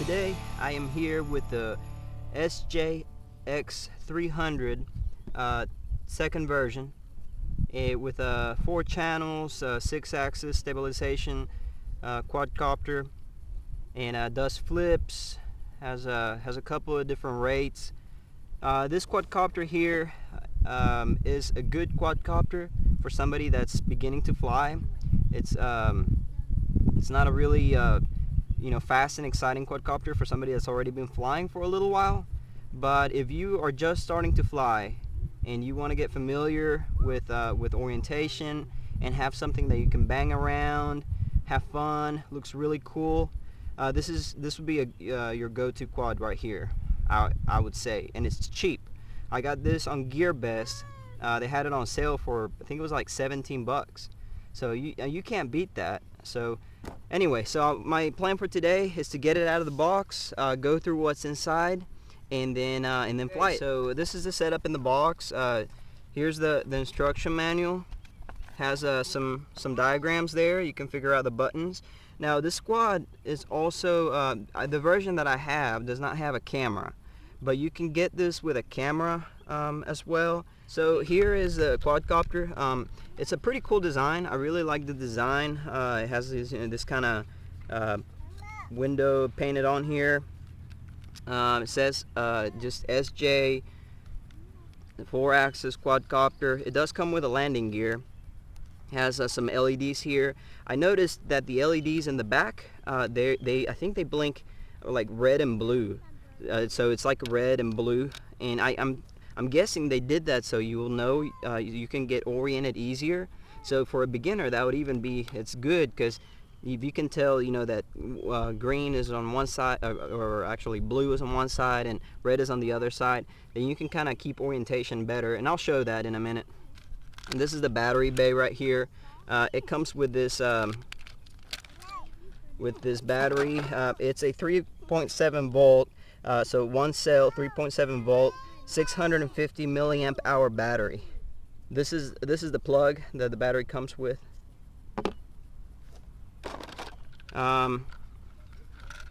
Today I am here with the X300 second version with 4 channels, 6-axis stabilization, quadcopter, and does flips, has a couple of different rates. This quadcopter here is a good quadcopter for somebody that's beginning to fly. It's not a really fast and exciting quadcopter for somebody that's already been flying for a little while. But if you are just starting to fly and you want to get familiar with orientation and have something that you can bang around, have fun, looks really cool, this would be your go-to quad right here, I would say, and it's cheap. I got this on GearBest. They had it on sale for, I think it was like 17 bucks. So you can't beat that. So anyway, so my plan for today is to get it out of the box, go through what's inside, and then fly it. So this is the setup in the box. Here's the instruction manual. Has some diagrams there. You can figure out the buttons. Now this quad is also the version that I have does not have a camera, but you can get this with a camera as well. So here is the quadcopter. It's a pretty cool design. I really like the design. It has this kind of window painted on here. It says just SJ, 4-axis quadcopter. It does come with a landing gear. Has some LEDs here. I noticed that the LEDs in the back, I think they blink like red and blue. So it's like red and blue, and I'm guessing they did that so you will know you can get oriented easier. So for a beginner, that would even be, it's good, because if you can tell, that green is on one side, or actually blue is on one side and red is on the other side, then you can kind of keep orientation better, and I'll show that in a minute. And this is the battery bay right here. It comes with this battery. It's a 3.7 volt, so one cell, 3.7 volt, 650 milliamp hour battery. This is the plug that the battery comes with.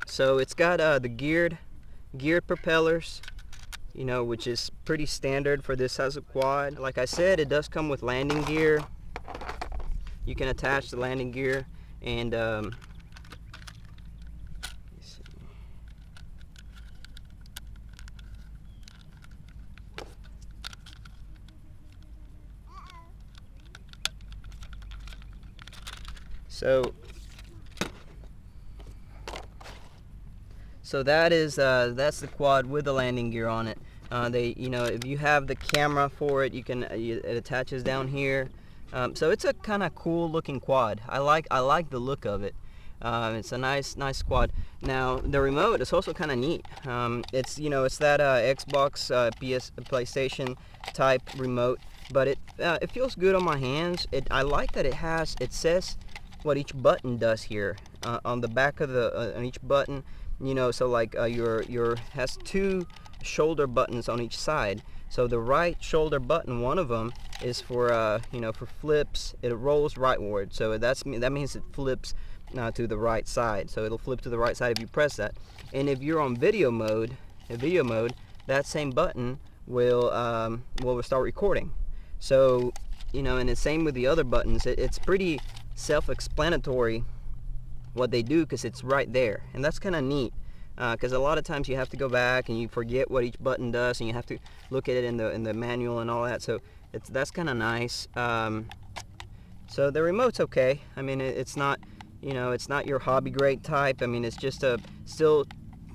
So it's got the geared propellers, which is pretty standard for this as a quad. Like I said, it does come with landing gear. You can attach the landing gear, and so that's the quad with the landing gear on it. If you have the camera for it, it attaches down here. So it's a kind of cool looking quad. I like the look of it. It's a nice quad. Now the remote is also kind of neat. It's that Xbox, PlayStation type remote, but it feels good on my hands. I like that it says what each button does here on the back of on each button. So like your has 2 shoulder buttons on each side. So the right shoulder button, one of them is for for flips. It rolls rightward, so that means it flips to the right side. So it'll flip to the right side if you press that. And if you're on video mode, that same button will start recording. So and the same with the other buttons. It's pretty self-explanatory what they do, because it's right there, and that's kind of neat, because a lot of times you have to go back and you forget what each button does, and you have to look at it in the manual and all that. So that's kind of nice. So the remote's okay. I mean, it's not it's not your hobby grade type. I mean, it's just still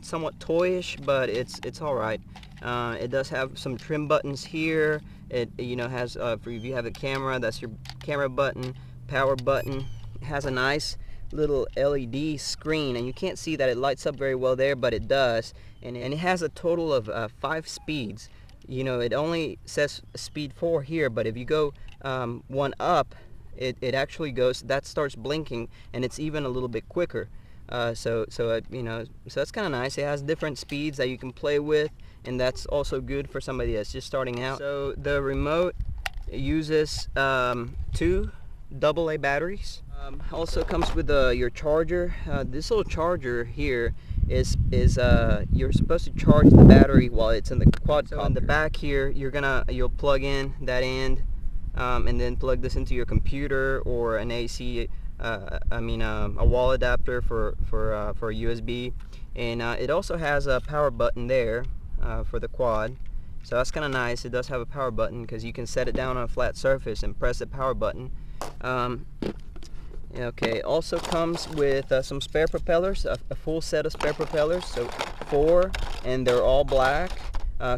somewhat toyish, but it's all right. It does have some trim buttons here. It has for if you have a camera, that's your camera button, power button. It has a nice little LED screen, and you can't see that it lights up very well there, but it does, and it has a total of 5 speeds. It only says speed 4 here, but if you go 1 up, it actually that starts blinking, and it's even a little bit quicker. So that's kind of nice. It has different speeds that you can play with, and that's also good for somebody that's just starting out. So the remote uses 2 AA batteries. Also comes with your charger. This little charger here is you're supposed to charge the battery while it's in the quadcopter. So in the back here, you'll plug in that end, and then plug this into your computer or an AC. A wall adapter for a USB, and it also has a power button there for the quad. So that's kind of nice. It does have a power button because you can set it down on a flat surface and press the power button. Okay, it also comes with some spare propellers, a full set of spare propellers, so 4, and they're all black.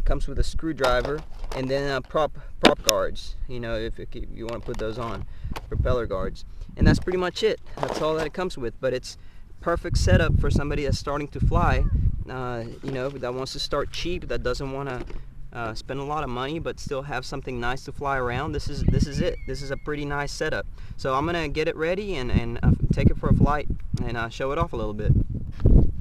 Comes with a screwdriver, and then prop guards, if you want to put those on, propeller guards. And that's pretty much it. That's all that it comes with, but it's perfect setup for somebody that's starting to fly, that wants to start cheap, that doesn't want to spend a lot of money but still have something nice to fly around. This is it. This is a pretty nice setup. So I'm gonna get it ready and take it for a flight and show it off a little bit.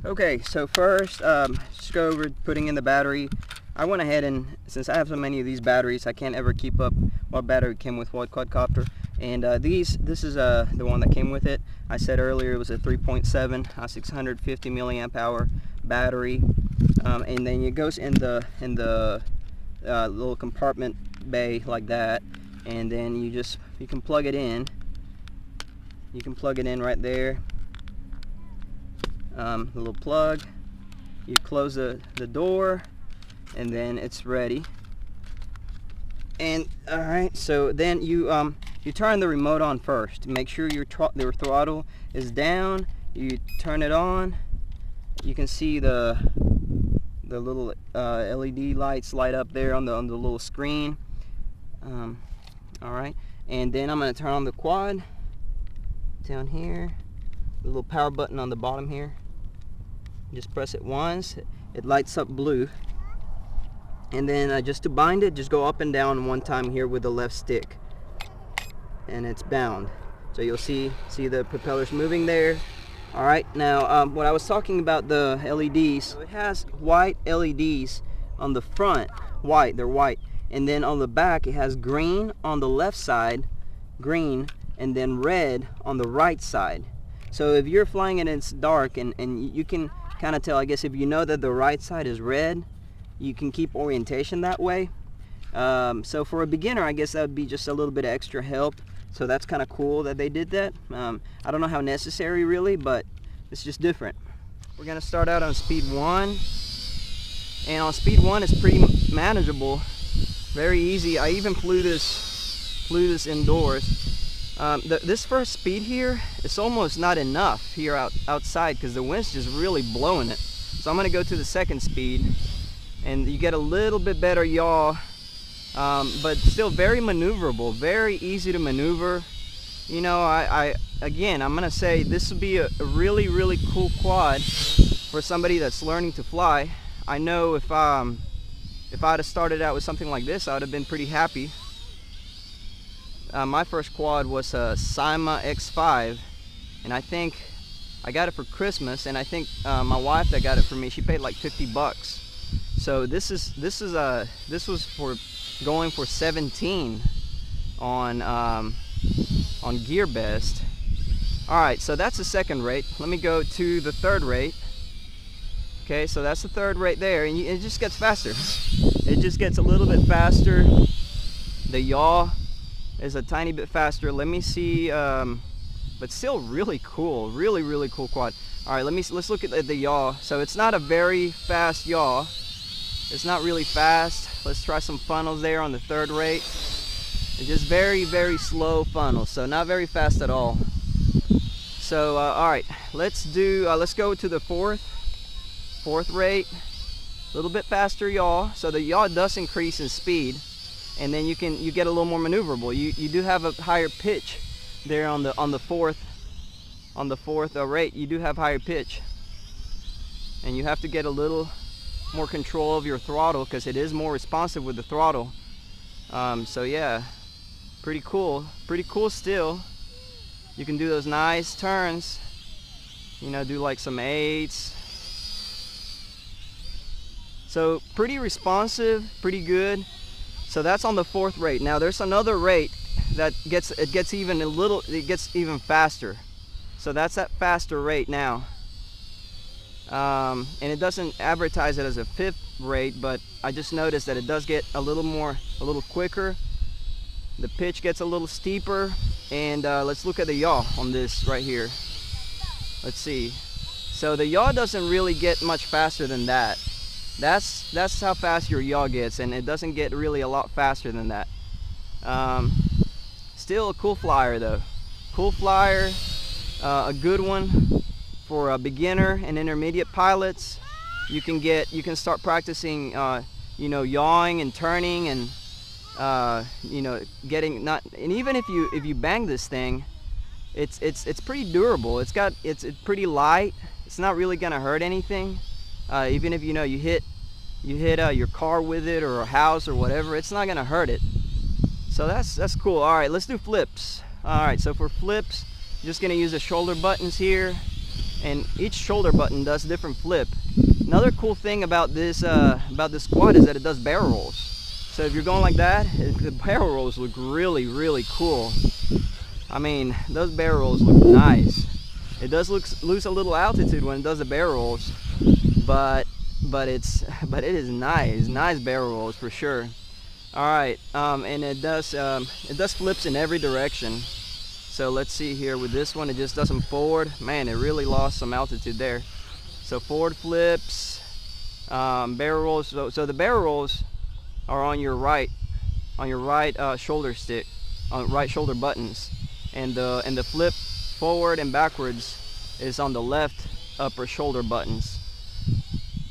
Okay, so first, just go over putting in the battery. I went ahead and, since I have so many of these batteries, I can't ever keep up what battery came with what quadcopter. And this is the one that came with it. I said earlier it was a 3.7 650 milliamp hour battery, and then it goes in the little compartment bay like that, and then you can plug it in. You can plug it in right there. The little plug. You close the door, and then it's ready. And all right, so then you turn the remote on first. Make sure your throttle is down. You turn it on. You can see the little LED lights light up there on the little screen. All right, and then I'm going to turn on the quad down here. The little power button on the bottom here. Just press it once. It lights up blue. And then just to bind it, just go up and down one time here with the left stick, and it's bound. So you'll see the propellers moving there. All right, now what I was talking about, the LEDs. So it has white LEDs on the front, they're white, and then on the back it has green on the left side, green, and then red on the right side. So if you're flying and it's dark, and you can kind of tell, I guess, if you know that the right side is red, you can keep orientation that way. So for a beginner, I guess that would be just a little bit of extra help. So that's kind of cool that they did that. I don't know how necessary really, but it's just different. We're gonna start out on speed 1, and on speed 1 it's pretty manageable, very easy. I even flew this indoors. This first speed here, it's almost not enough here outside because the wind's just really blowing it. So I'm gonna go to the second speed, and you get a little bit better yaw, but still very maneuverable, very easy to maneuver. Again, I'm gonna say this would be a really, really cool quad for somebody that's learning to fly. I know if I'd have started out with something like this, I would have been pretty happy. My first quad was a Cyma X5, and I think I got it for Christmas, and I think my wife that got it for me, she paid like 50 bucks. So this was for going for 17 on GearBest. All right, so that's the second rate. Let me go to the third rate. Okay, so that's the third rate there, and it just gets faster. It just gets a little bit faster. The yaw is a tiny bit faster. Let me see, but still really cool, really, really cool quad. All right, let's look at the yaw. So it's not a very fast yaw. It's not really fast. Let's try some funnels there on the third rate. It's just very, very slow funnels, so not very fast at all. So all right, let's go to the fourth rate. A little bit faster yaw. So the yaw does increase in speed, and then you get a little more maneuverable. You do have a higher pitch there on the fourth rate. You do have higher pitch, and you have to get a little more control of your throttle because it is more responsive with the throttle. So yeah, pretty cool still. You can do those nice turns, do like some 8s. So pretty responsive, pretty good. So that's on the fourth rate. Now there's another rate that gets even faster. So that's that faster rate now. and it doesn't advertise it as a 5th rate, but I just noticed that it does get a little quicker. The pitch gets a little steeper, and let's look at the yaw on this right here. Let's see. So the yaw doesn't really get much faster than that. That's how fast your yaw gets, and it doesn't get really a lot faster than that. Still a cool flyer though. Cool flyer, a good one for a beginner and intermediate pilots. You can start practicing, you know, yawing and turning, and you know, and even if you bang this thing, it's pretty durable. It's pretty light. It's not really gonna hurt anything. Even if you hit your car with it, or a house or whatever, it's not gonna hurt it. So that's cool. All right, let's do flips. All right, so for flips, I'm just gonna use the shoulder buttons here, and each shoulder button does different flip. Another cool thing about this quad is that it does barrel rolls. So if you're going like that, the barrel rolls look really cool. I mean, those barrel rolls look nice. It does lose a little altitude when it does the barrel rolls, but it is nice barrel rolls for sure. All right, and it does flips in every direction. So let's see here with this one, it just does them forward. Man, it really lost some altitude there. So forward flips, barrel rolls. So the barrel rolls are on your right shoulder stick, on right shoulder buttons, and the flip forward and backwards is on the left upper shoulder buttons.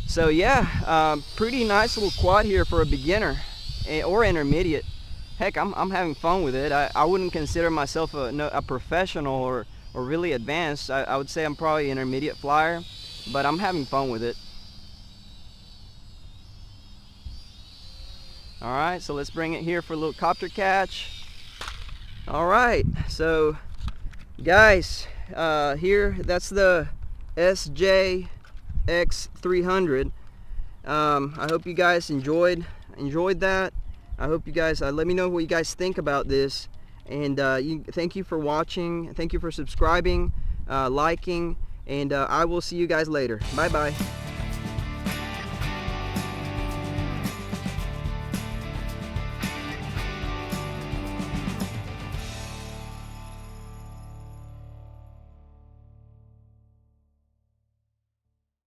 So yeah, pretty nice little quad here for a beginner or intermediate. Heck, I'm having fun with it. I wouldn't consider myself a professional or really advanced. I would say I'm probably an intermediate flyer, but I'm having fun with it. All right, so let's bring it here for a little copter catch. All right, so guys, here, that's the SJ X300. I hope you guys enjoyed that. I hope you guys let me know what you guys think about this, and thank you for watching, thank you for subscribing, liking, and I will see you guys later. Bye bye.